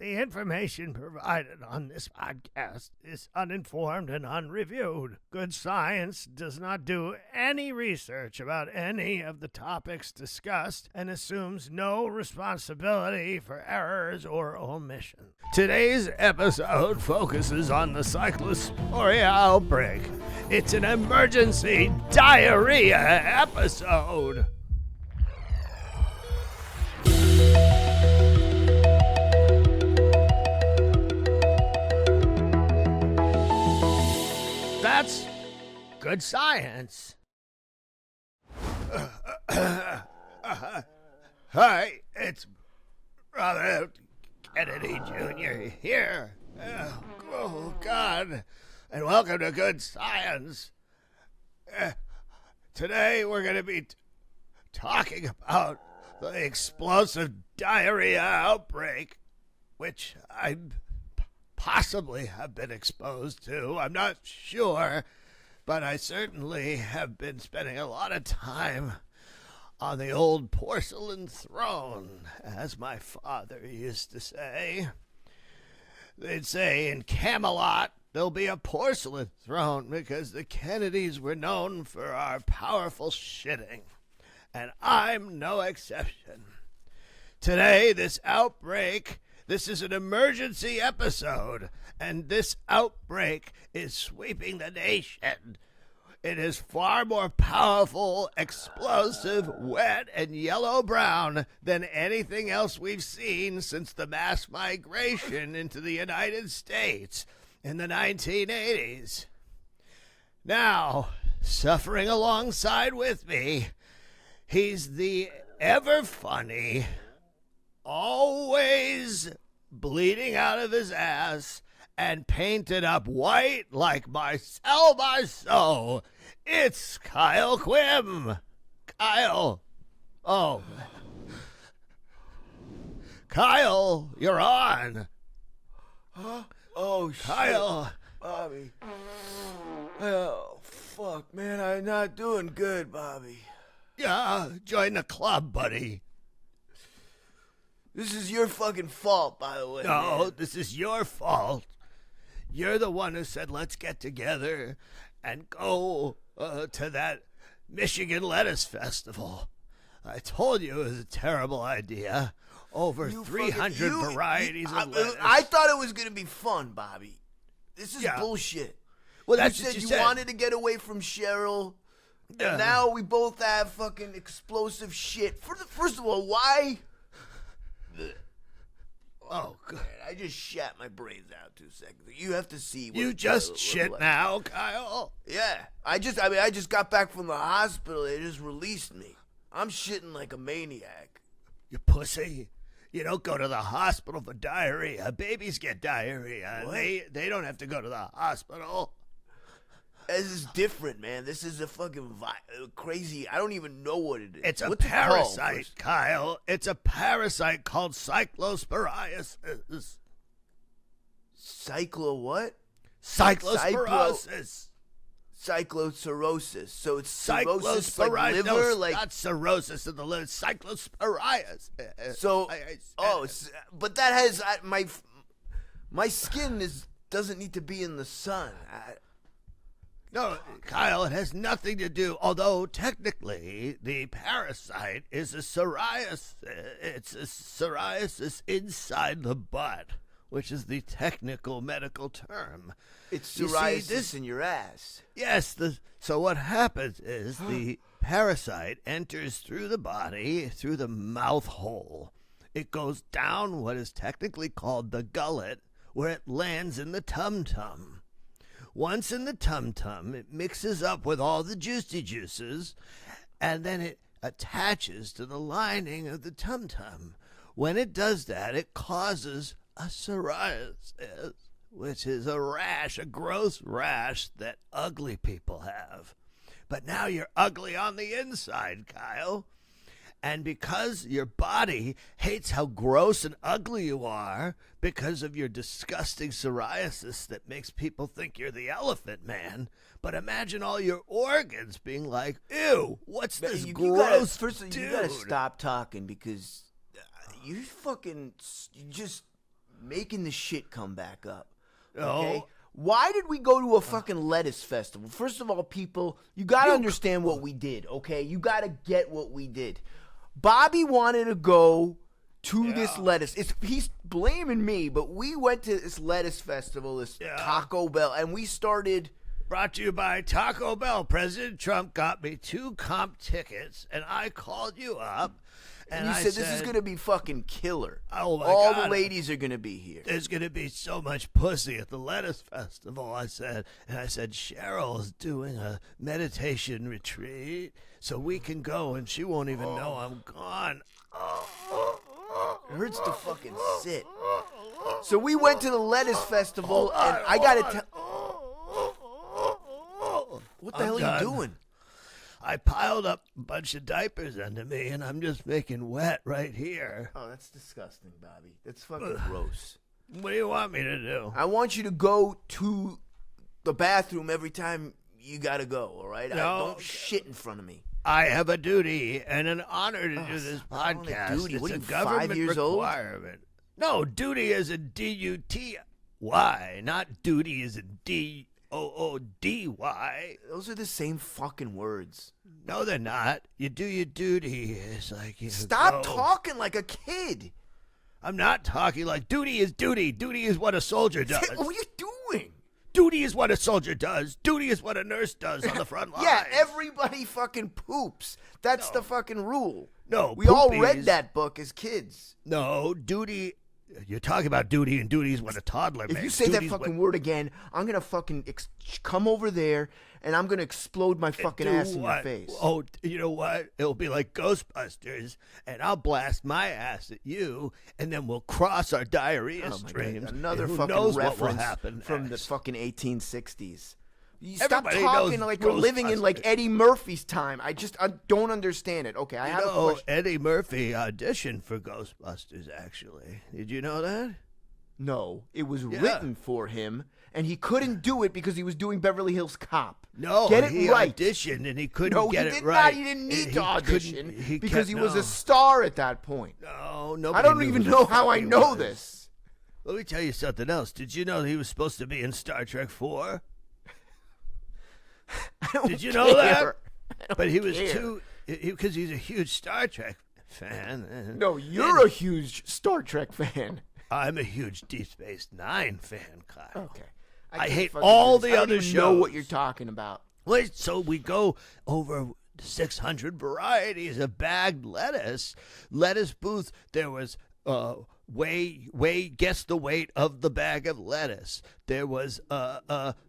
The information provided on this podcast is uninformed and unreviewed. Good Science does not do any research about any of the topics discussed and assumes no responsibility for errors or omissions. Today's episode focuses on the Cyclospora outbreak. It's an emergency diarrhea episode. That's good science. Hi, it's Brother Kennedy Jr. here. Oh, God. And welcome to Good Science. Today we're going to be talking about the explosive diarrhea outbreak, which I possibly have been exposed to. I'm not sure, but I certainly have been spending a lot of time on the old porcelain throne, as my father used to say. They'd say in Camelot, there'll be a porcelain throne because the Kennedys were known for our powerful shitting, and I'm no exception. Today, this is an emergency episode, and this outbreak is sweeping the nation. It is far more powerful, explosive, wet, and yellow-brown than anything else we've seen since the mass migration into the United States in the 1980s. Now, suffering alongside with me, he's the ever-funny, always bleeding out of his ass and painted up white like Marcel Marceau. It's Kyle Quim. Kyle. Oh. Kyle, you're on. Huh? Oh, Kyle. Shit. Bobby. Oh, fuck, man. I'm not doing good, Bobby. Yeah, join the club, buddy. This is your fucking fault, by the way. No, man. this is your fault. You're the one who said, let's get together and go to that Michigan Lettuce Festival. I told you it was a terrible idea. Over 300 varieties of lettuce. I thought it was going to be fun, Bobby. This is bullshit. Well, that's you what said you you said. wanted to get away from Cheryl. And now we both have fucking explosive shit. First of all, why? Oh, God. Man, I just shat my brains out 2 seconds. You have to see what You just shit now, Kyle? Yeah. I just got back from the hospital. They just released me. I'm shitting like a maniac. You pussy. You don't go to the hospital for diarrhea. Babies get diarrhea. What? They don't have to go to the hospital. This is different, man. This is a fucking crazy. I don't even know what it is. It's a What's parasite, it Kyle. It's a parasite called cyclosporiasis. What? Cyclosporosis. Cyclocirrhosis. So it's cirrhosis like liver? No, like not cirrhosis of the liver. Cyclosporiasis. So, but that has my skin doesn't need to be in the sun. No, Kyle, it has nothing to do, although technically the parasite is a psoriasis. It's a psoriasis inside the butt, which is the technical medical term. It's You see, psoriasis in your ass. Yes, so what happens is the parasite enters through the body, through the mouth hole. It goes down what is technically called the gullet, where it lands in the tum-tum. Once in the tum-tum, it mixes up with all the juicy juices, and then it attaches to the lining of the tum-tum. When it does that, it causes a psoriasis, which is a rash, a gross rash that ugly people have. But now you're ugly on the inside, Kyle. And because your body hates how gross and ugly you are because of your disgusting psoriasis that makes people think you're the elephant man, but imagine all your organs being like, ew, what's this gross dude? You gotta stop talking because you just making the shit come back up. Oh. Okay? Why did we go to a fucking lettuce festival? First of all, people, you got to understand what we did, okay? You got to get what we did. Bobby wanted to go to this lettuce. He's blaming me, but we went to this lettuce festival, this Taco Bell, and we started... Brought to you by Taco Bell. President Trump got me 2 comp tickets, and I called you up. And you said, this is going to be fucking killer. Oh, my All God. the ladies are going to be here. There's going to be so much pussy at the lettuce festival, I said. And I said, Cheryl's doing a meditation retreat, so we can go, and she won't even know I'm gone. It hurts to fucking sit. So we went to the lettuce festival, and I got to tell... What the hell are you doing? I piled up a bunch of diapers under me, and I'm just making wet right here. Oh, that's disgusting, Bobby. That's fucking gross. What do you want me to do? I want you to go to the bathroom every time you got to go, all right? No. Don't shit in front of me. I have a duty and an honor to do this podcast. Duty. What are It's you, a government 5 years old? requirement. No, duty is a D-U-T-Y, not duty is a D-O-O-D-Y. Those are the same fucking words. No, they're not. You do your duty. It's like you Stop go. talking like a kid. I'm not talking like duty is duty. Duty is what a soldier does. What are you doing? Duty is what a soldier does. Duty is what a nurse does on the front line. Yeah, everybody fucking poops. That's the fucking rule. No, we all poopies. read that book as kids. No, duty. You're talking about duty, and duty is what a toddler makes. If you say that Duty's fucking word again, I'm going to fucking come over there, and I'm going to explode my fucking ass in your face. Oh, you know what? It'll be like Ghostbusters, and I'll blast my ass at you, and then we'll cross our diarrhea streams. God. Another who fucking knows reference what will happen from next. the fucking 1860s. You stop Everybody talking knows like we're living in like Eddie Murphy's time. I don't understand it. Okay, I have a question. Eddie Murphy auditioned for Ghostbusters, actually. Did you know that? No, it was written for him, and he couldn't do it because he was doing Beverly Hills Cop. No, get it he right. auditioned and he couldn't get it right. No, he did not. He didn't need to audition because he was a no. star at that point. No, I nobody don't knew even who know the how fuck I he know was. this. Let me tell you something else. Did you know he was supposed to be in Star Trek 4? Did you know that? But he was because he's a huge Star Trek fan. No, you're a huge Star Trek fan. I'm a huge Deep Space Nine fan, Kyle. Okay. I hate fucking all do this. the I don't other even shows. know what you're talking about. Wait, so we go over 600 varieties of bagged lettuce. Lettuce booth. There was guess the weight of the bag of lettuce. There was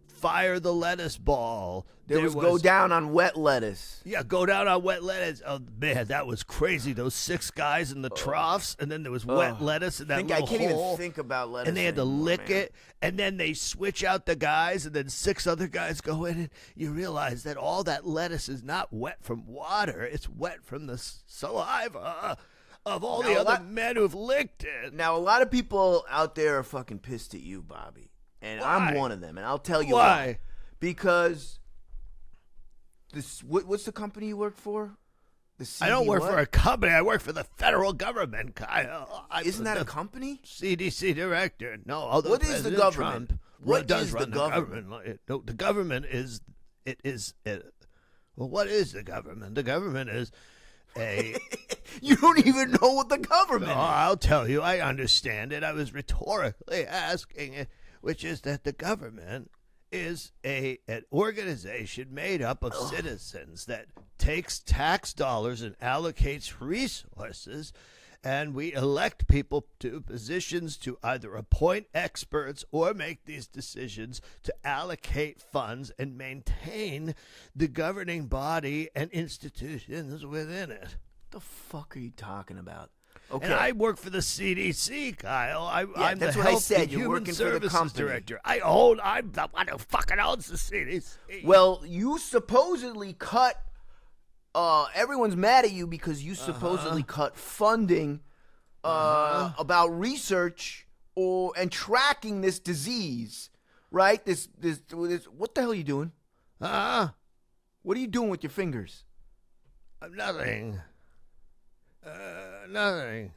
fire the lettuce ball. There was go down on wet lettuce. Yeah, go down on wet lettuce. Oh man, that was crazy. Those 6 guys in the troughs, and then there was wet lettuce in that little I can't hole. even think about lettuce. And they had to anymore, lick man. it, and then they switch out the guys, and then 6 other guys go in, and you realize that all that lettuce is not wet from water; it's wet from the saliva of all the other men who've licked it. Now, a lot of people out there are fucking pissed at you, Bobby, and Why? I'm one of them, and I'll tell you Why? Because this, what's the company you work for? The CD I don't work what? for a company. I work for the federal government, Kyle. Isn't that a company? CDC director. No, although What is the President government? Trump What does is run the government? No, the government is well, what is the government? The government is a. You don't even know what the government Oh, I'll tell you. I understand it. I was rhetorically asking it, which is that the government is an organization made up of citizens that takes tax dollars and allocates resources, and we elect people to positions to either appoint experts or make these decisions to allocate funds and maintain the governing body and institutions within it. What the fuck are you talking about? Okay. And I work for the CDC, Kyle. I'm that's the what I Health said. and You're Human working for the Services company. Director. I'm the one who fucking owns the CDC. Well, you supposedly cut. Everyone's mad at you because you supposedly cut funding about research and tracking this disease, right? This. What the hell are you doing? What are you doing with your fingers? Nothing. Nothing.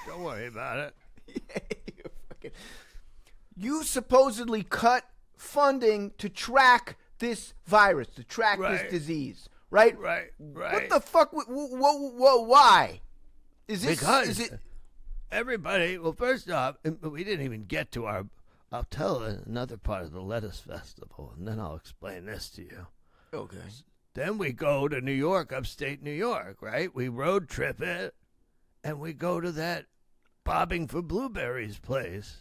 Don't worry about it. You're fucking second. You supposedly cut funding to track this virus, to track this disease, right? Right. What the fuck? Whoa, why? Is it? Everybody, well, first off, we didn't even get to I'll tell another part of the Lettuce Festival, and then I'll explain this to you. Okay. Then we go to New York, upstate New York, right? We road trip it, and we go to that bobbing for blueberries place,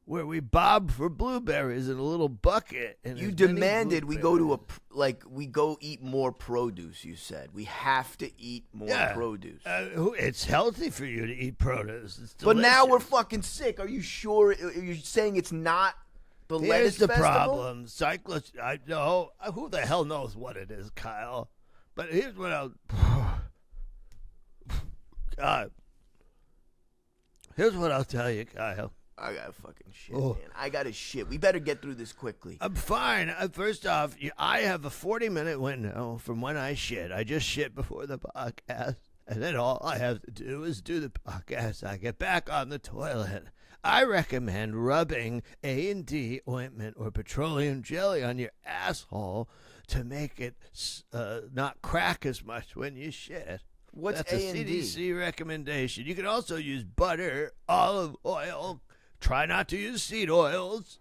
where we bob for blueberries in a little bucket. And you demanded we go to we go eat more produce. You said we have to eat more produce. It's healthy for you to eat produce. It's but delicious. now we're fucking sick. Are you sure? You're saying it's not the lettuce festival? Here's the problem. I know. Who the hell knows what it is, Kyle? But here's what I'll... God. Here's what I'll tell you, Kyle. I got to fucking shit, man. I got to shit. We better get through this quickly. I'm fine. First off, I have a 40-minute window from when I shit. I just shit before the podcast, and then all I have to do is do the podcast. I get back on the toilet. I recommend rubbing A&D ointment or petroleum jelly on your asshole to make it not crack as much when you shit. What's That's A&D? a CDC recommendation. You can also use butter, olive oil. Try not to use seed oils.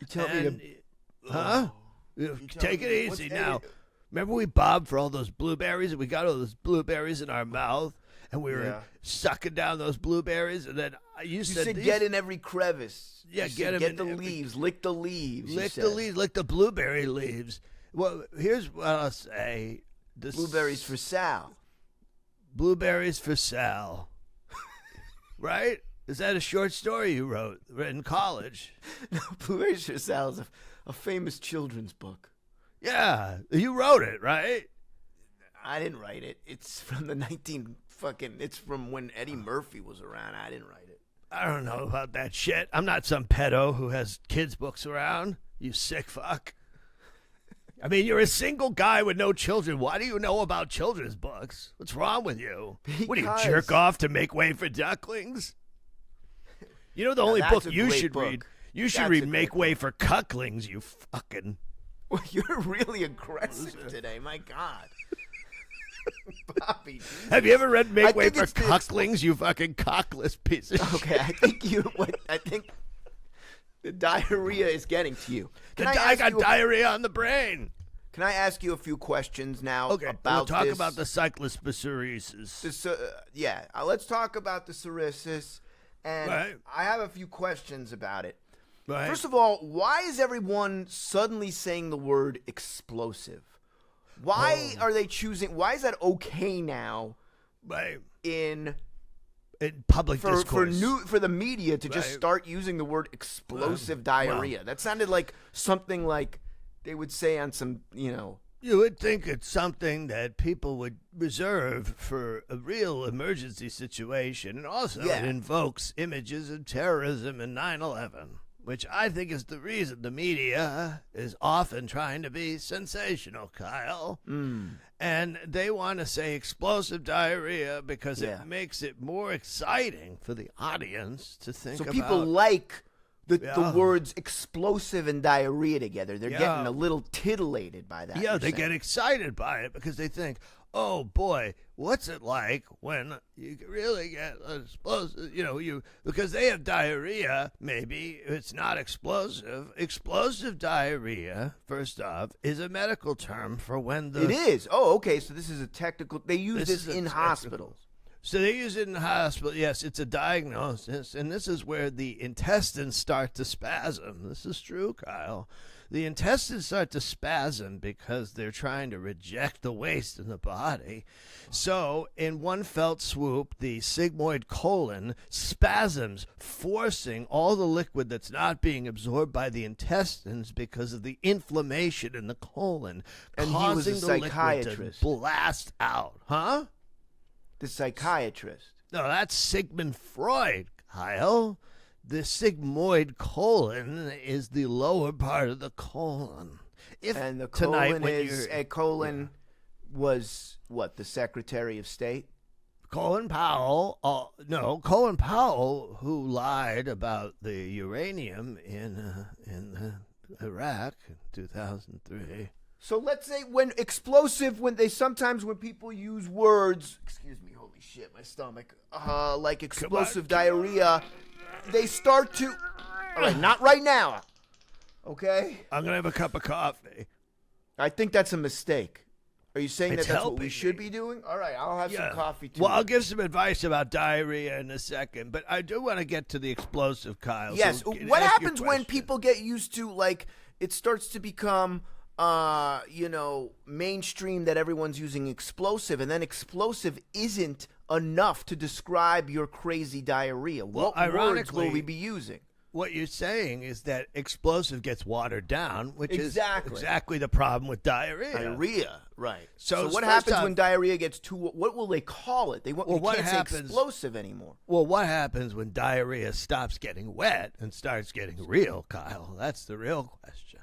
You tell me to... Take it easy now. Remember we bobbed for all those blueberries, and we got all those blueberries in our mouth, and we were sucking down those blueberries, and then you said get in every crevice. Yeah, get the leaves. Lick the leaves. Lick the leaves. Lick the blueberry leaves. Well, here's what I'll say. Blueberries for Sal. Blueberries for Sal. Right? Is that a short story you wrote in college? No, Blueberries for Sal is a famous children's book. Yeah, you wrote it, right? I didn't write it. It's from the it's from when Eddie Murphy was around. I didn't write it. I don't know about that shit. I'm not some pedo who has kids' books around. You sick fuck. I mean, you're a single guy with no children. Why do you know about children's books? What's wrong with you? What do you jerk off to make way for ducklings? You know the only book you should read? You should read Make Way for Cucklings, you fucking... Well, you're really aggressive today. My God. Bobby. Have you ever read Make Way for Cucklings, you fucking cockless piece of shit? Okay, I think the diarrhea is getting to you. I got diarrhea on the brain. Can I ask you a few questions now about we'll talk about the cyclosporiasis. Let's talk about the psoriasis. And right. I have a few questions about it. Right. First of all, why is everyone suddenly saying the word explosive? Why are they choosing? Why is that okay now? Right. In public discourse for the media to just start using the word explosive diarrhea. That sounded like something like they would say on some, You would think it's something that people would reserve for a real emergency situation, and also it invokes images of terrorism and 9/11, which I think is the reason the media is often trying to be sensational, Kyle. And they want to say explosive diarrhea because it makes it more exciting for the audience to think about. So people like the words explosive and diarrhea together. They're getting a little tittillated by that. Yeah, they get excited by it because they think, oh boy, what's it like when you really get explosive? Because they have diarrhea. Maybe it's not explosive. Explosive diarrhea, first off, is a medical term for when the... It is. Oh, okay. So this is a technical... They use this in hospitals. So they use it in the hospital. Yes, it's a diagnosis, and this is where the intestines start to spasm. This is true, Kyle. The intestines start to spasm because they're trying to reject the waste in the body. So, in one felt swoop, the sigmoid colon spasms, forcing all the liquid that's not being absorbed by the intestines because of the inflammation in the colon, and causing he was a the liquid psychiatrist. to blast out. Huh? The psychiatrist. No, that's Sigmund Freud, Kyle. The sigmoid colon is the lower part of the colon. And the colon was what? The Secretary of State? Colin Powell, Colin Powell, who lied about the uranium in Iraq in 2003. So let's say when people use words, excuse me, holy shit, my stomach, like explosive diarrhea, they start to, all right, not right now, okay? I'm going to have a cup of coffee. I think that's a mistake. Are you saying It's that's what we helping should me. be doing? All right, I'll have some coffee too. Well, I'll give some advice about diarrhea in a second, but I do want to get to the explosive, Kyle. Yes, So what ask your happens when question. people get used to, like, it starts to become, mainstream that everyone's using explosive, and then explosive isn't enough to describe your crazy diarrhea? Well, What words ironically, will we be using? What you're saying is that explosive gets watered down, which Exactly. is exactly the problem with diarrhea. Diarrhea, right. So what first happens off- when diarrhea gets too, what will they call it? They Well, can't what say happens- explosive anymore. Well, what happens when diarrhea stops getting wet and starts getting real, Kyle? That's the real question.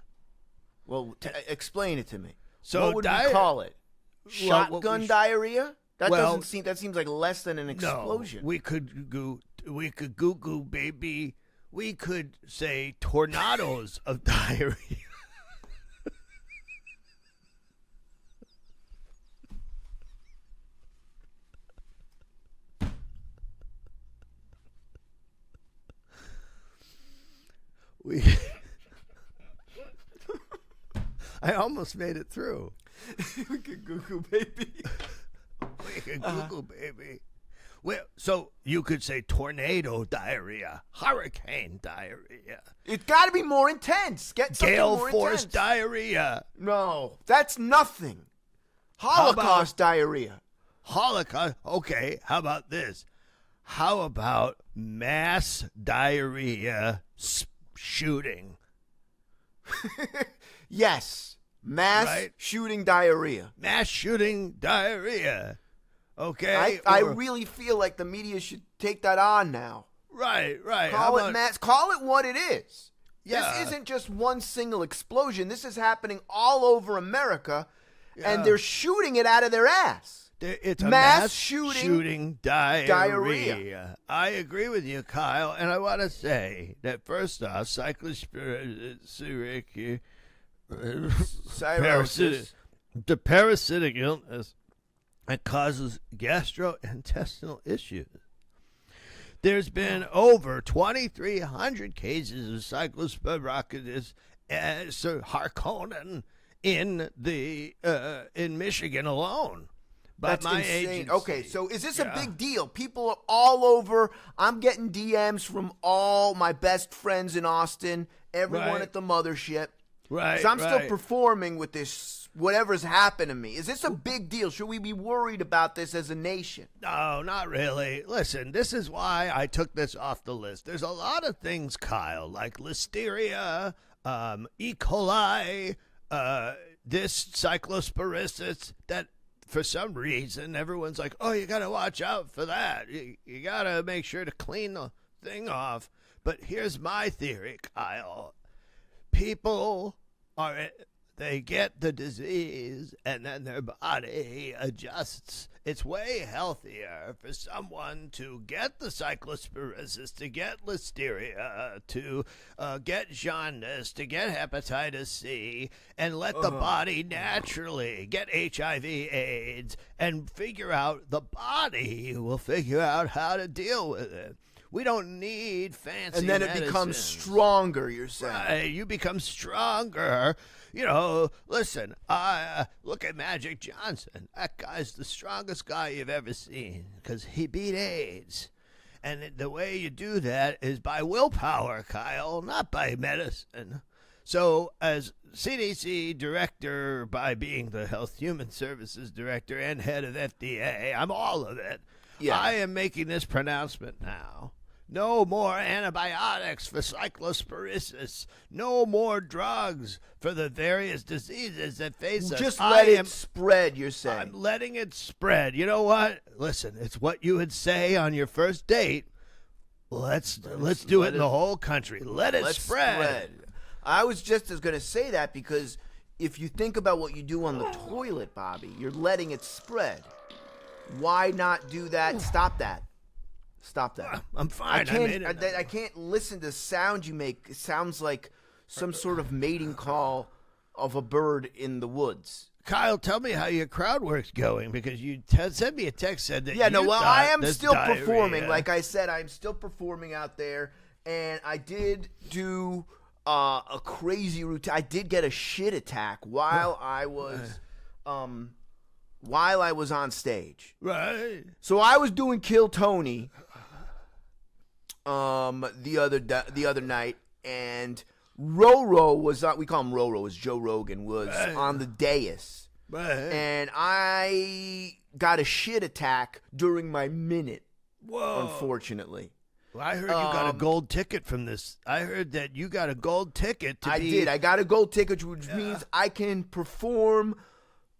Well, explain it to me. So what would we call it? Well, what Shotgun we sh- diarrhea? That Well, that seems like less than an explosion. No, we could goo baby. We could say tornadoes of diarrhea. I almost made it through. We could goo baby. We could Google, baby. Well, so you could say tornado diarrhea, hurricane diarrhea, It's got to be more intense. Get something gale more force intense. diarrhea, No, that's nothing. Holocaust diarrhea. Holocaust. Okay, how about this? How about mass diarrhea shooting? Yes, mass Right. shooting diarrhea. Mass shooting diarrhea. Okay? I Or- really feel like the media should take that on now. Right. How Call it about- mass. Call it what it is. Yeah. This isn't just one single explosion. This is happening all over America, Yeah. and they're shooting it out of their ass. It's a Mass mass shooting diarrhea. I agree with you, Kyle, and I want to say that first off, Cyclospora, Cirrhosis. the parasitic illness that causes gastrointestinal issues. There's been over 2,300 cases of Cyclospora Harkonnen in Michigan alone. By That's my insane. agency. Okay, so is this a Yeah. big deal? People are all over. I'm getting DMs from all my best friends in Austin, everyone Right. at the mothership. Right. So I'm still right. performing with this, whatever's happened to me. Is this a big deal? Should we be worried about this as a nation? No, not really. Listen, this is why I took this off the list. There's a lot of things, Kyle, like listeria, E. coli, this cyclosporisis, that for some reason everyone's like, oh, you got to watch out for that. You got to make sure to clean the thing off. But here's my theory, Kyle. People they get the disease and then their body adjusts. It's way healthier for someone to get the cyclosporisis, to get listeria, to get jaundice, to get hepatitis C, and let the body naturally get HIV/AIDS and figure out, the body will figure out how to deal with it. We don't need fancy And then it medicines. becomes stronger, you're saying. Right, you become stronger. Listen, look at Magic Johnson. That guy's the strongest guy you've ever seen because he beat AIDS. And the way you do that is by willpower, Kyle, not by medicine. So as CDC director, by being the Health Human Services director and head of FDA, I'm all of it. Yeah. I am making this pronouncement now. No more antibiotics for cyclosporisis. No more drugs for the various diseases that face us. Just let it spread, you're saying. I'm letting it spread. You know what? Listen, it's what you would say on your first date. Let's do it in the whole country. Let's spread. I was just going to say that because if you think about what you do on the toilet, Bobby, you're letting it spread. Why not do that? Stop that. Stop that. I'm fine. I can't listen to sound you make. It sounds like some sort of mating call of a bird in the woods. Kyle, tell me how your crowd work's going, because you sent me a text said that I am still diarrhea. performing. Like I said, I'm still performing out there, and I did do a crazy routine. I did get a shit attack while I was on stage. Right. So I was doing Kill Tony the other night, and Roro was we call him Roro, as Joe Rogan was on the dais, and I got a shit attack during my minute. Whoa! Unfortunately, well, I heard you got a gold ticket from this. I heard that you got a gold ticket. I got a gold ticket, which means I can perform.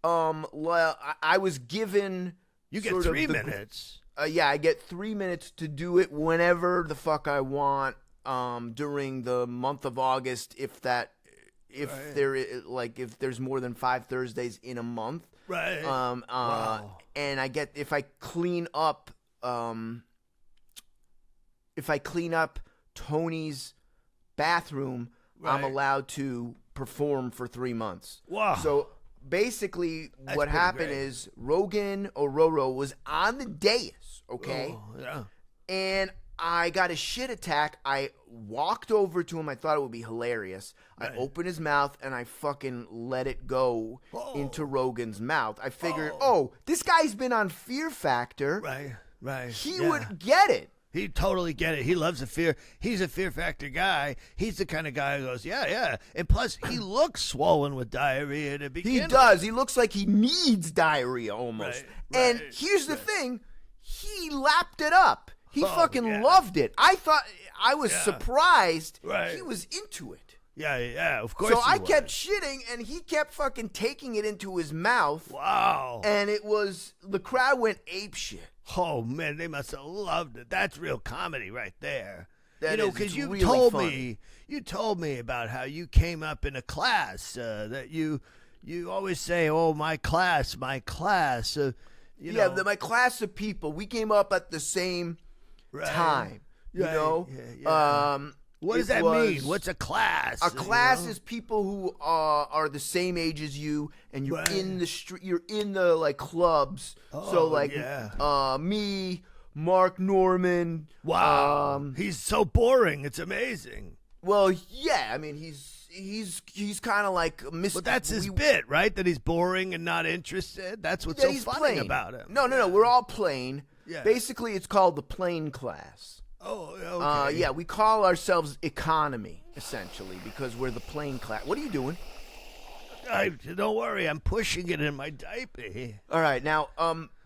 I was given. You get 3 minutes. I get 3 minutes to do it whenever the fuck I want. During the month of August, if there's more than 5 Thursdays in a month, right? Wow. And I get if I clean up Tony's bathroom, right, I'm allowed to perform for 3 months. Wow! So basically, what happened is Rogan or Roro was on the dais, okay? Oh, yeah. And I got a shit attack. I walked over to him. I thought it would be hilarious. Right. I opened his mouth and I fucking let it go into Rogan's mouth. I figured, this guy's been on Fear Factor. Right. He would get it. He'd totally get it. He loves the fear. He's a Fear Factor guy. He's the kind of guy who goes, yeah. And plus, he looks swollen with diarrhea to begin with. He does. He looks like he needs diarrhea almost. Right. And here's the thing. He lapped it up. He fucking loved it. I was surprised he was into it. Yeah, of course. So I kept shitting, and he kept fucking taking it into his mouth. Wow. And the crowd went apeshit. Oh, man, they must have loved it. That's real comedy right there. Because you told me about how you came up in a class, that you always say, my class. My class of people, we came up at the same time. What does that mean? What's a class? A class is people who are the same age as you, and you're in the street. You're in the clubs. Me, Mark Norman. Wow, he's so boring. It's amazing. Well, yeah. I mean, he's kind of like Mr. But that's his bit, right? That he's boring and not interested. That's what's so funny about him. No. We're all plain. Yeah. Basically, it's called the plain class. Oh, okay. We call ourselves economy, essentially, because we're the plain class. What are you doing? Don't worry, I'm pushing it in my diaper. All right, now,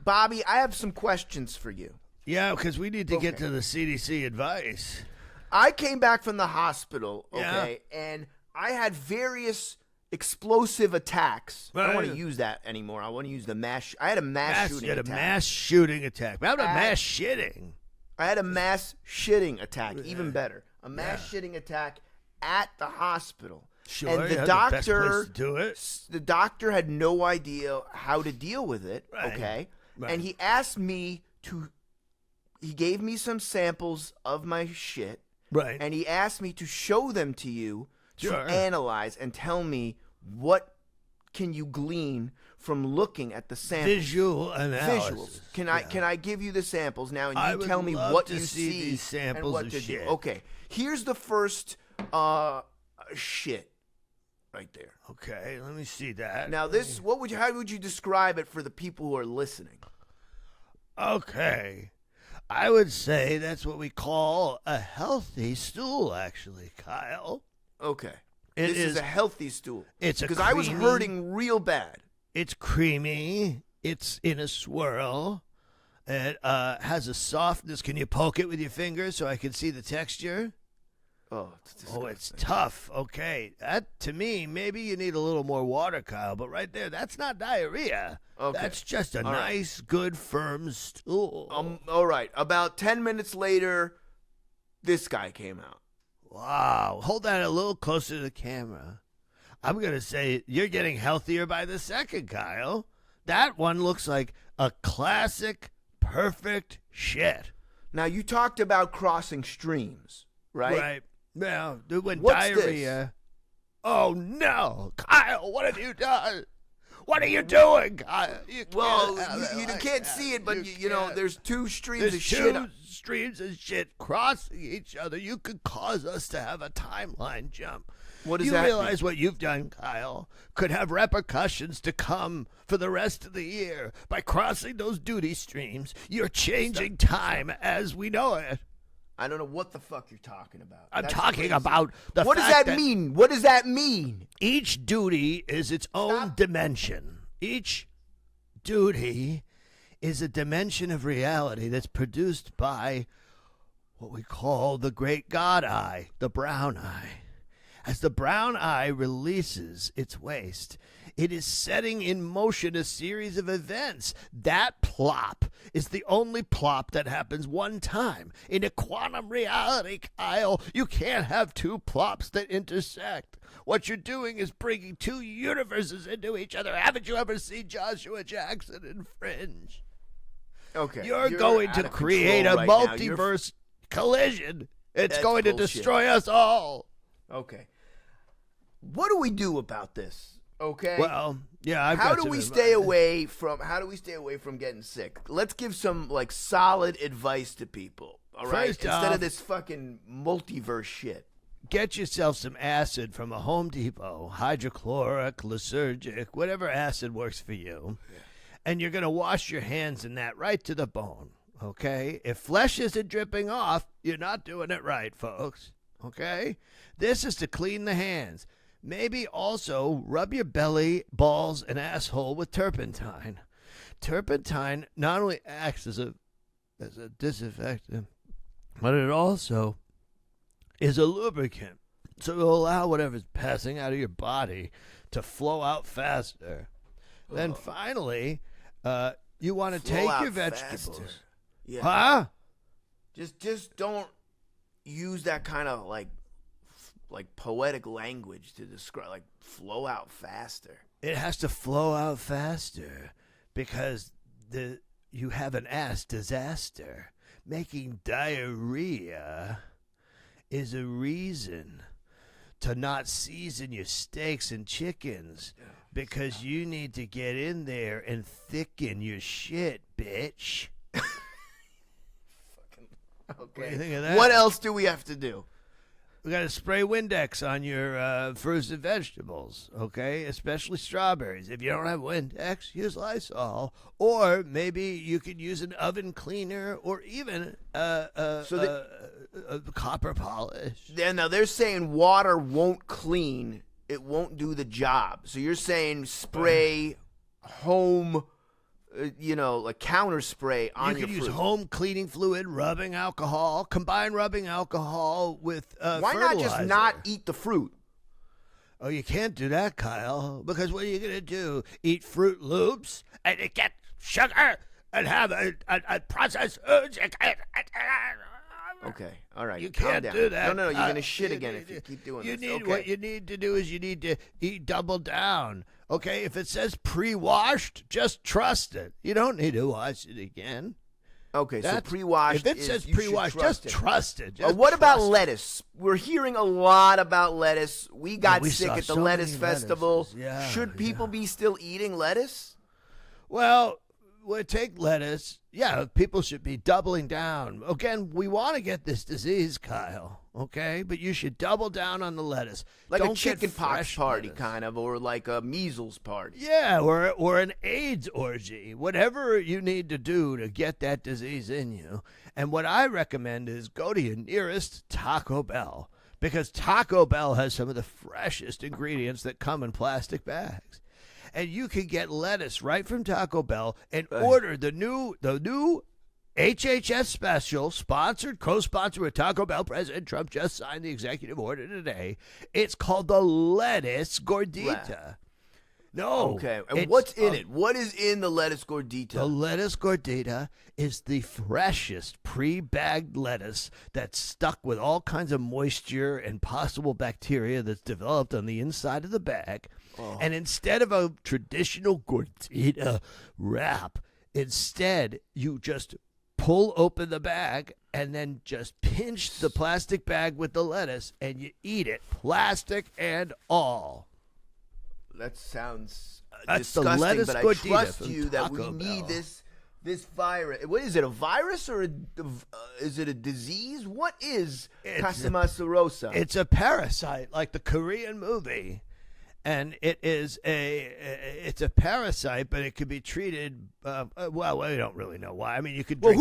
Bobby, I have some questions for you. Yeah, because we need to get to the CDC advice. I came back from the hospital, and I had various explosive attacks. Right. I don't want to use that anymore. I want to use the mass. I had a mass shooting attack. You had a mass shooting attack. How about mass shitting? I had a mass shitting attack. Even better. A mass shitting attack at the hospital. Sure, and the doctor, the best place to do it. The doctor had no idea how to deal with it, okay? Right. And he asked me he gave me some samples of my shit. Right. And he asked me to show them to you to analyze and tell me what can you glean from looking at the samples. Visual analysis. Visuals. Can I give you the samples now and you tell me what you see these samples and what of to shit. do? Okay. Here's the first shit right there. Okay, let me see that. Now how would you describe it for the people who are listening? Okay. I would say that's what we call a healthy stool, actually, Kyle. Okay. This is a healthy stool. Because I was hurting real bad. It's creamy. It's in a swirl. It has a softness. Can you poke it with your fingers so I can see the texture? Oh, it's disgusting. It's tough. Okay. That, to me, maybe you need a little more water, Kyle, but right there, that's not diarrhea. Okay. That's just a nice, good, firm stool. All right. About 10 minutes later, this guy came out. Wow. Hold that a little closer to the camera. I'm going to say you're getting healthier by the second, Kyle. That one looks like a classic, perfect shit. Now, you talked about crossing streams, right? Right. Yeah. When What's diarrhea. Oh, no. Kyle, what have you done? What are you doing, Kyle? You can't see it, but you know, there's two streams There's of shit. two streams of shit crossing each other. You could cause us to have a timeline jump. What does you that realize what you've done, Kyle, could have repercussions to come for the rest of the year. By crossing those duty streams, you're changing time as we know it. I don't know what the fuck you're talking about. I'm That's talking crazy. about the What does fact that mean? What does that mean? each duty is its own dimension. Each duty is a dimension of reality that's produced by what we call the great God eye, the brown eye. As the brown eye releases its waste, it is setting in motion a series of events. That plop is the only plop that happens one time. In a quantum reality, Kyle, you can't have two plops that intersect. What you're doing is bringing two universes into each other. Haven't you ever seen Joshua Jackson in Fringe? Okay. You're going to create a right multiverse collision. It's That's going to bullshit. destroy us all. Okay. What do we do about this? Okay. Well, yeah. How do we stay away from getting sick? Let's give some like solid advice to people. All right. First Instead off, of this fucking multiverse shit. Get yourself some acid from a Home Depot, hydrochloric, lysergic, whatever acid works for you. Yeah. And you're going to wash your hands in that right to the bone, okay? If flesh isn't dripping off, you're not doing it right, folks, okay? This is to clean the hands. Maybe also rub your belly, balls, and asshole with turpentine. Turpentine not only acts as a disinfectant, but it also is a lubricant. So it'll allow whatever's passing out of your body to flow out faster. Then finally, you want to take your vegetables. Faster. Yeah. Huh? Just don't use that kind of like poetic language to describe, like, flow out faster. It has to flow out faster because you have an ass disaster. Making diarrhea is a reason to not season your steaks and chickens because you need to get in there and thicken your shit, bitch. Okay. What do you think of that? What else do we have to do? We got to spray Windex on your fruits and vegetables, okay? Especially strawberries. If you don't have Windex, use Lysol. Or maybe you could use an oven cleaner or even copper polish. Yeah, now they're saying water won't clean. It won't do the job. So you're saying spray home, like counter spray on your fruit. You could use fruit. home cleaning fluid, rubbing alcohol, combine rubbing alcohol with Why fertilizer. not just not eat the fruit? Oh, you can't do that, Kyle, because what are you going to do? Eat Fruit Loops and get sugar and have a processed foods? Okay, all right. You calm can't down. do that. No, you're going to shit again if you keep doing this. Okay. What you need to do is you need to eat double down. Okay, if it says pre-washed, just trust it. You don't need to wash it again. Okay, so pre-washed. If it says pre-washed, just trust it. What about lettuce? We're hearing a lot about lettuce. We got sick at the lettuce festival. Yeah, Should people be still eating lettuce? Well, take lettuce. Yeah, people should be doubling down. Again, we want to get this disease, Kyle, okay? But you should double down on the lettuce. Like Don't a chicken get pox fresh party, lettuce. kind of, or like a measles party. Yeah, or an AIDS orgy. Whatever you need to do to get that disease in you. And what I recommend is go to your nearest Taco Bell, because Taco Bell has some of the freshest ingredients that come in plastic bags. And you can get lettuce right from Taco Bell and order the new HHS special, co-sponsored with Taco Bell. President Trump just signed the executive order today. It's called the lettuce gordita. No. Okay. And what's in it? What is in the lettuce gordita? The lettuce gordita is the freshest pre-bagged lettuce that's stuck with all kinds of moisture and possible bacteria that's developed on the inside of the bag. Oh. And instead of a traditional gordita wrap, instead you just pull open the bag and then just pinch the plastic bag with the lettuce and you eat it, plastic and all. That sounds That's disgusting, the lettuce but I gordita trust from you that we Taco need Bell. this virus. What is it? A virus or is it a disease? What is Casamassa? It's a parasite, like the Korean movie, and it's a parasite, but it could be treated. Well, we don't really know why. I mean, you could. Drink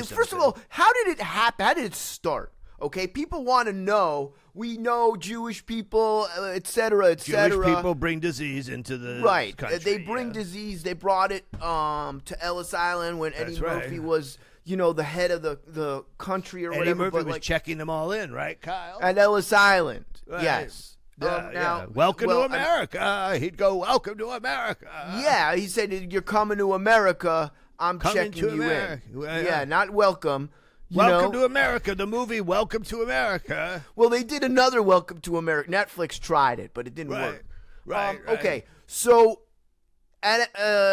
First of all, how did it happen? How did it start? Okay, people want to know. We know Jewish people, et cetera, et cetera. Jewish people bring disease into the country. They bring disease. They brought it to Ellis Island when Eddie Murphy was, the head of the country or Eddie whatever. Murphy was checking them all in, right, Kyle? At Ellis Island, right. yes. Welcome to America. He'd go, welcome to America. Yeah, he said, you're coming to America. I'm coming checking you America. in. Well, yeah, not welcome. Welcome to America, the movie Welcome to America. Well, they did another Welcome to America. Netflix tried it, but it didn't work. Right. Okay, so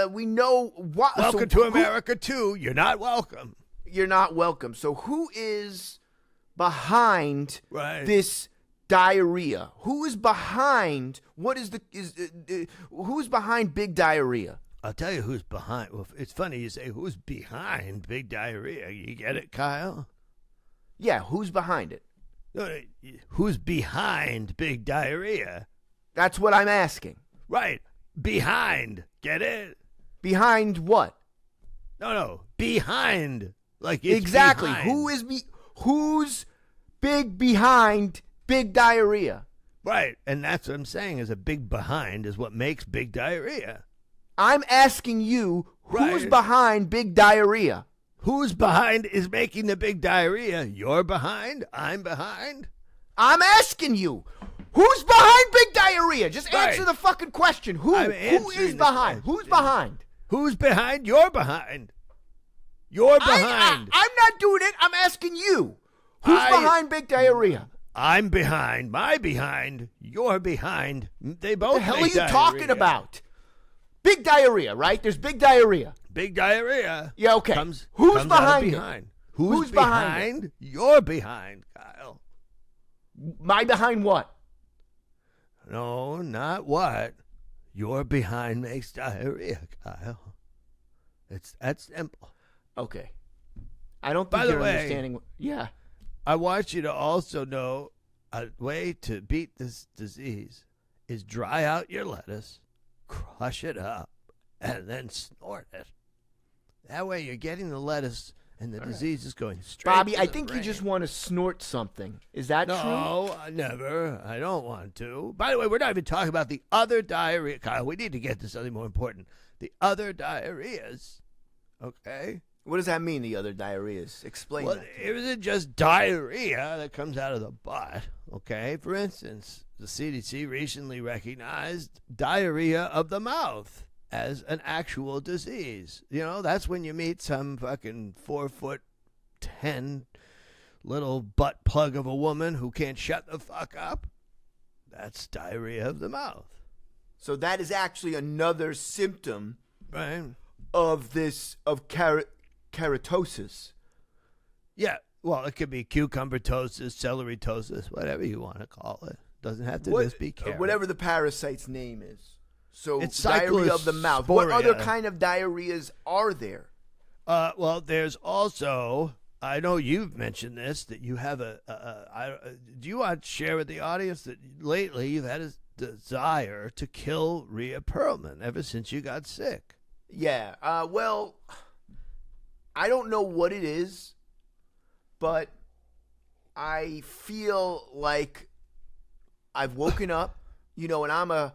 we know what. Welcome to America, too. You're not welcome. You're not welcome. So who is behind this diarrhea? Who is behind? Who's behind big diarrhea? I'll tell you who's behind. Well, it's funny you say who's behind big diarrhea. You get it, Kyle? Yeah, who's behind it? Who's behind big diarrhea? That's what I'm asking. Right. Behind. Get it? Behind what? No. Behind. Like it's exactly. Behind. Who's big behind big diarrhea? Right. And that's what I'm saying is a big behind is what makes big diarrhea. I'm asking you, who's behind big diarrhea? Who's behind is making the big diarrhea? You're behind? I'm behind? I'm asking you, who's behind big diarrhea? Just answer the fucking question. Who is behind? Who's behind? Who's behind? You're behind. You're behind. I'm not doing it. I'm asking you. Who's behind big diarrhea? I'm behind. My behind. You're behind. They both. What the hell are you talking about? Big diarrhea, right? There's big diarrhea. Big diarrhea. Yeah, okay. Who's behind it? Who's behind? You're behind, Kyle. My behind what? No, not what. You're behind makes diarrhea, Kyle. It's that simple. Okay. I don't think you're understanding. Yeah. I want you to also know a way to beat this disease is dry out your lettuce, crush it up, and then snort it. That way you're getting the lettuce and the disease is going straight Bobby, to I the think brain. you just want to snort something. Is that true? No, never. I don't want to. By the way, we're not even talking about the other diarrhea. Kyle, we need to get to something more important. The other diarrheas, okay? What does that mean, the other diarrheas? Explain that. It isn't just diarrhea that comes out of the butt, okay? For instance, the CDC recently recognized diarrhea of the mouth as an actual disease. You know, that's when you meet some fucking 4'10" little butt plug of a woman who can't shut the fuck up. That's diarrhea of the mouth. So that is actually another symptom of keratosis. Yeah, well, it could be cucumbertosis, celerytosis, whatever you want to call it. Doesn't have to just be carrot. Whatever the parasite's name is. So it's diarrhea of the mouth. What other kind of diarrheas are there? Well, there's also, I know you've mentioned this, that you have do you want to share with the audience that lately you've had a desire to kill Rhea Perlman ever since you got sick? Yeah, well, I don't know what it is, but I feel like I've woken up, and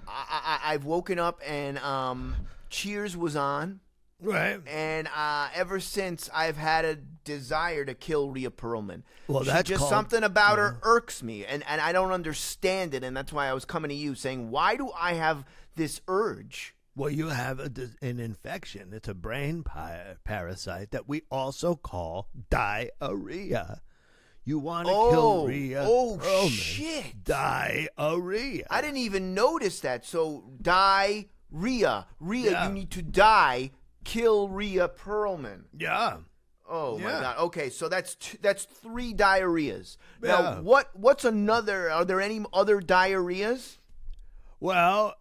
I've woken up and Cheers was on. Right. And ever since, I've had a desire to kill Rhea Perlman. Well, that's just something about her irks me, and I don't understand it, and that's why I was coming to you saying, why do I have this urge? Well, you have an infection. It's a brain parasite that we also call diarrhea. You want to kill Rhea Perlman. Shit. Diarrhea. I didn't even notice that. So, Rhea, Yeah. you need to die. Kill Rhea Perlman. Yeah. Oh my Yeah. God. Okay, so that's 3 diarrheas. Yeah. Now, what's another? Are there any other diarrheas? Well,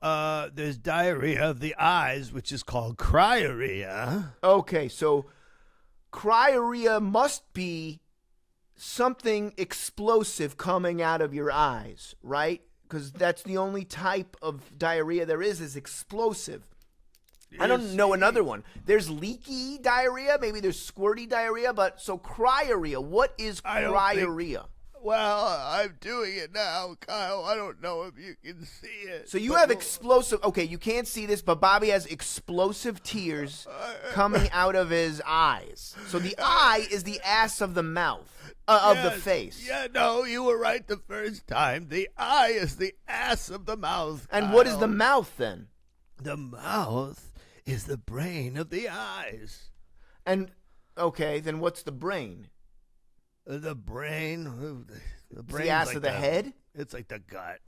there's diarrhea of the eyes, which is called cryuria. Okay, so cryuria must be something explosive coming out of your eyes, right? Because that's the only type of diarrhea there is explosive. I don't know another one. There's leaky diarrhea, maybe there's squirty diarrhea, but so cryuria, what is cryuria? Well, I'm doing it now, Kyle. I don't know if you can see it. So you have explosive, okay, you can't see this, but Bobby has explosive tears coming out of his eyes. So the eye is the ass of the mouth, of the face. Yeah, no, you were right the first time. The eye is the ass of the mouth, And Kyle. what is the mouth then? The mouth is the brain of the eyes. And, okay, then what's the brain? The brain. The brain's The ass like of the head? It's like the gut.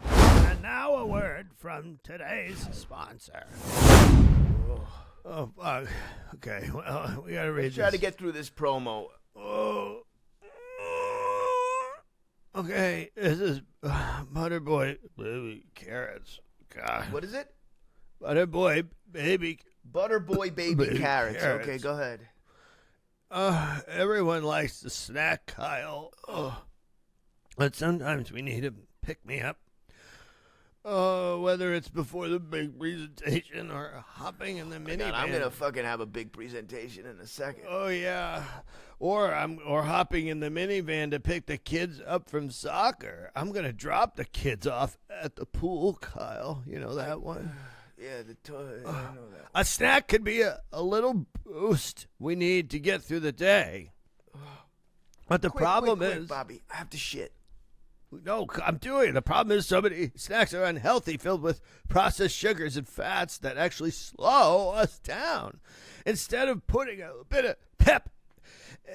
And now a word from today's sponsor. Oh, fuck. Okay, well, we gotta read Try this. to get through this promo. Oh. Okay, this is Butterboy Baby Carrots. God. What is it? Butterboy Baby. Butterboy baby Baby carrots. carrots. Okay, go ahead. Everyone likes to snack, Kyle. But sometimes we need to pick me up. Whether it's before the big presentation or hopping in the minivan. I'm gonna fucking have a big presentation in a second. Oh yeah, or hopping in the minivan to pick the kids up from soccer. I'm gonna drop the kids off at the pool, Kyle. You know that one. Yeah, the toy. I know that. A snack could be a little boost we need to get through the day. But the problem quick, is, Bobby, I have to shit. no, I'm doing it. The problem is so many snacks are unhealthy, filled with processed sugars and fats that actually slow us down. Instead of putting a bit of pep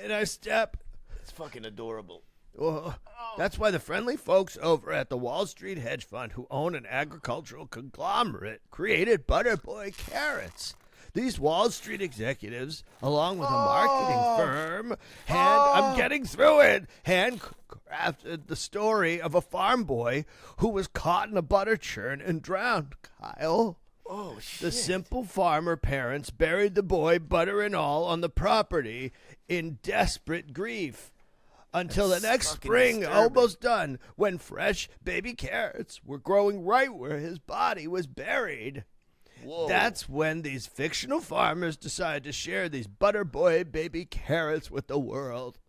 in our step, It's fucking adorable. that's why the friendly folks over at the Wall Street hedge fund who own an agricultural conglomerate created Butterboy Carrots. These Wall Street executives, along with a marketing firm, I'm getting through it, handcrafted the story of a farm boy who was caught in a butter churn and drowned, Kyle. Oh, shit. The simple farmer parents buried the boy, butter and all, on the property in desperate grief. Until the next fucking spring, disturbing. almost done, when fresh baby carrots were growing right where his body was buried. Whoa. That's when these fictional farmers decided to share these Butterboy baby carrots with the world.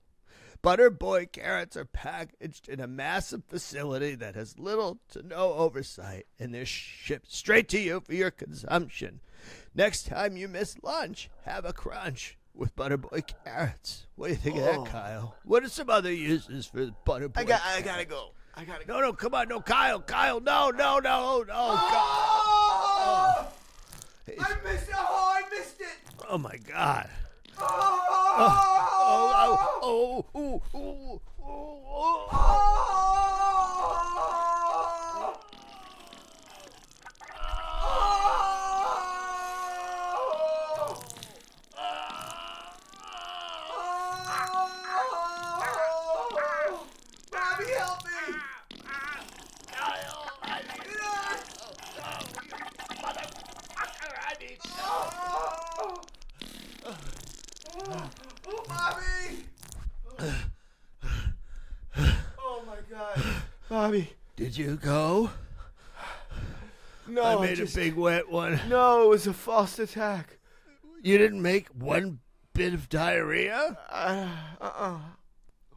Butterboy carrots are packaged in a massive facility that has little to no oversight, and they're shipped straight to you for your consumption. Next time you miss lunch, have a crunch with Butterboy carrots. What do you think of that, Kyle? What are some other uses for Butterboy? I gotta go. I gotta go. No, come on, no, Kyle, no, God. Oh! I missed it. Oh, I missed it. Oh my God. Bobby, help me. Bobby! Oh my God. Bobby. Did you go? No, I made a big wet one. No, it was a false attack. You didn't make one bit of diarrhea?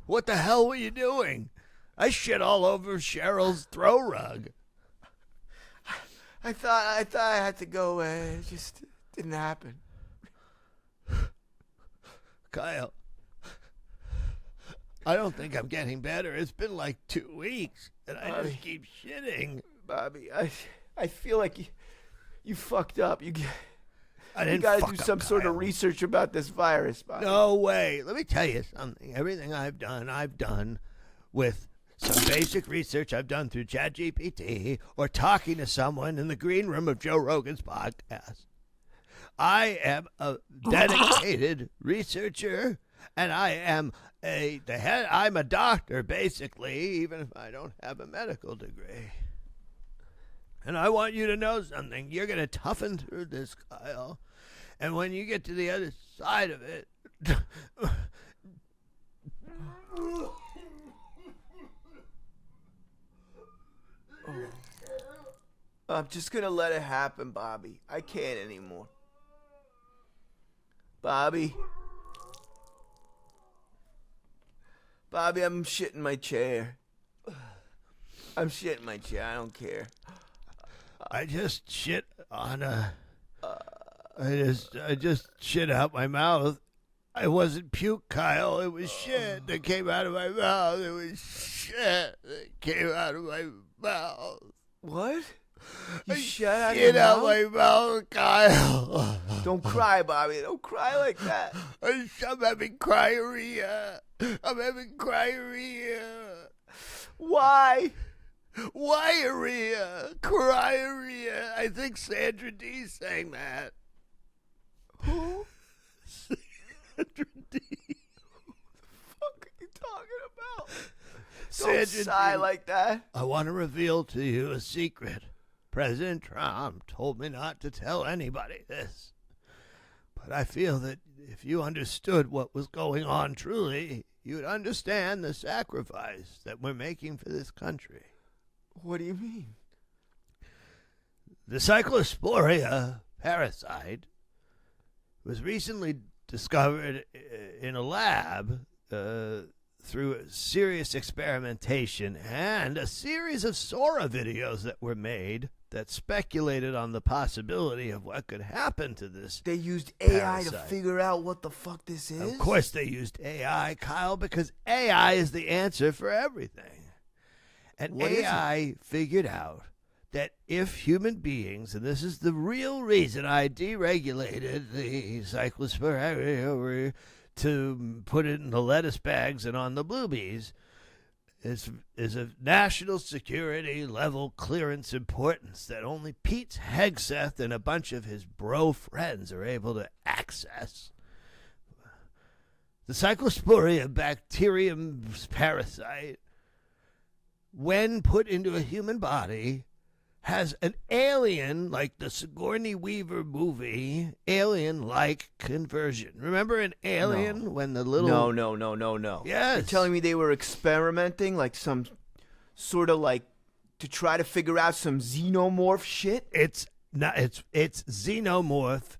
What the hell were you doing? I shit all over Cheryl's throw rug. I thought I had to go away. It just didn't happen. Kyle, I don't think I'm getting better. It's been like 2 weeks, and I just keep shitting. Bobby, I feel like You fucked up. You didn't got to fuck do up, some sort of Kyle. research about this virus, Bobby. No way. Let me tell you something. Everything I've done with some basic research I've done through ChatGPT or talking to someone in the green room of Joe Rogan's podcast. I am a dedicated researcher, and I'm a doctor, basically, even if I don't have a medical degree. And I want you to know something. You're going to toughen through this, Kyle. And when you get to the other side of it... I'm just going to let it happen, Bobby. I can't anymore. Bobby, I'm shitting my chair. I don't care. I just shit on I just shit out my mouth. I wasn't puke, Kyle. It was shit that came out of my mouth. It was shit that came out of my mouth. What? You I shit out shit your out mouth? my mouth, Kyle. Don't cry, Bobby. Don't cry like that. I'm having cryorrhea. Why? Cryorrhea. I think Sandra D sang that. Who? Sandra D. What are you talking about? Sandra Don't sigh D. like that. I want to reveal to you a secret. President Trump told me not to tell anybody this. But I feel that if you understood what was going on truly, you'd understand the sacrifice that we're making for this country. What do you mean? The Cyclospora parasite was recently discovered in a lab through serious experimentation and a series of Sora videos that were made that speculated on the possibility of what could happen to this. They used AI parasite. to figure out what the fuck this is? Of course they used AI, Kyle, because AI is the answer for everything. And What is it? AI figured out that if human beings, and this is the real reason I deregulated the Cyclospora to put it in the lettuce bags and on the bluebies, is of national security level clearance importance that only Pete Hegseth and a bunch of his bro friends are able to access. The Cyclospora bacterium parasite, when put into a human body, has an alien, like the Sigourney Weaver movie, alien-like conversion. Remember in Alien when the little... No. Yes. You're telling me they were experimenting, like some sort of like to try to figure out some xenomorph shit? It's not. It's xenomorph,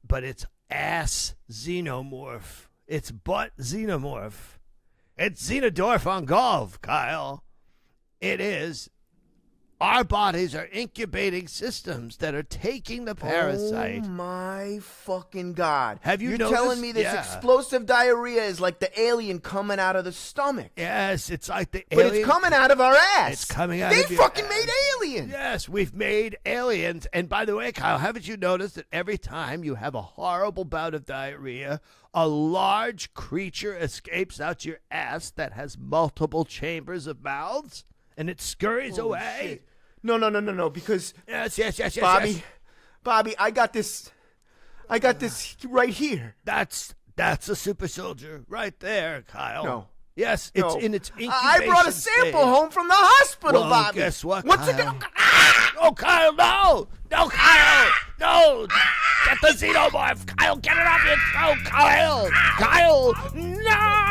but it's ass xenomorph. It's butt xenomorph. It's xenodorf on golf, Kyle. It is. Our bodies are incubating systems that are taking the parasite. Oh my fucking God. Have you You're noticed? telling me this Yeah. explosive diarrhea is like the alien coming out of the stomach. Yes, it's like the But alien. it's coming out of our ass. It's coming out They of your fucking ass. made aliens. Yes, we've made aliens. And by the way, Kyle, haven't you noticed that every time you have a horrible bout of diarrhea, a large creature escapes out your ass that has multiple chambers of mouths, and it scurries Holy away? shit. No, because Yes. Bobby, I got this right here. That's a super soldier right there, Kyle. No. Yes, it's No. in its incubation I brought a sample stage. home from the hospital, Well, Bobby. guess what, What's it Kyle? gonna... Ah! Oh, Kyle, no! No, Kyle! No! Get the xenomorph! Kyle, get it off your throat, Kyle! Kyle! No!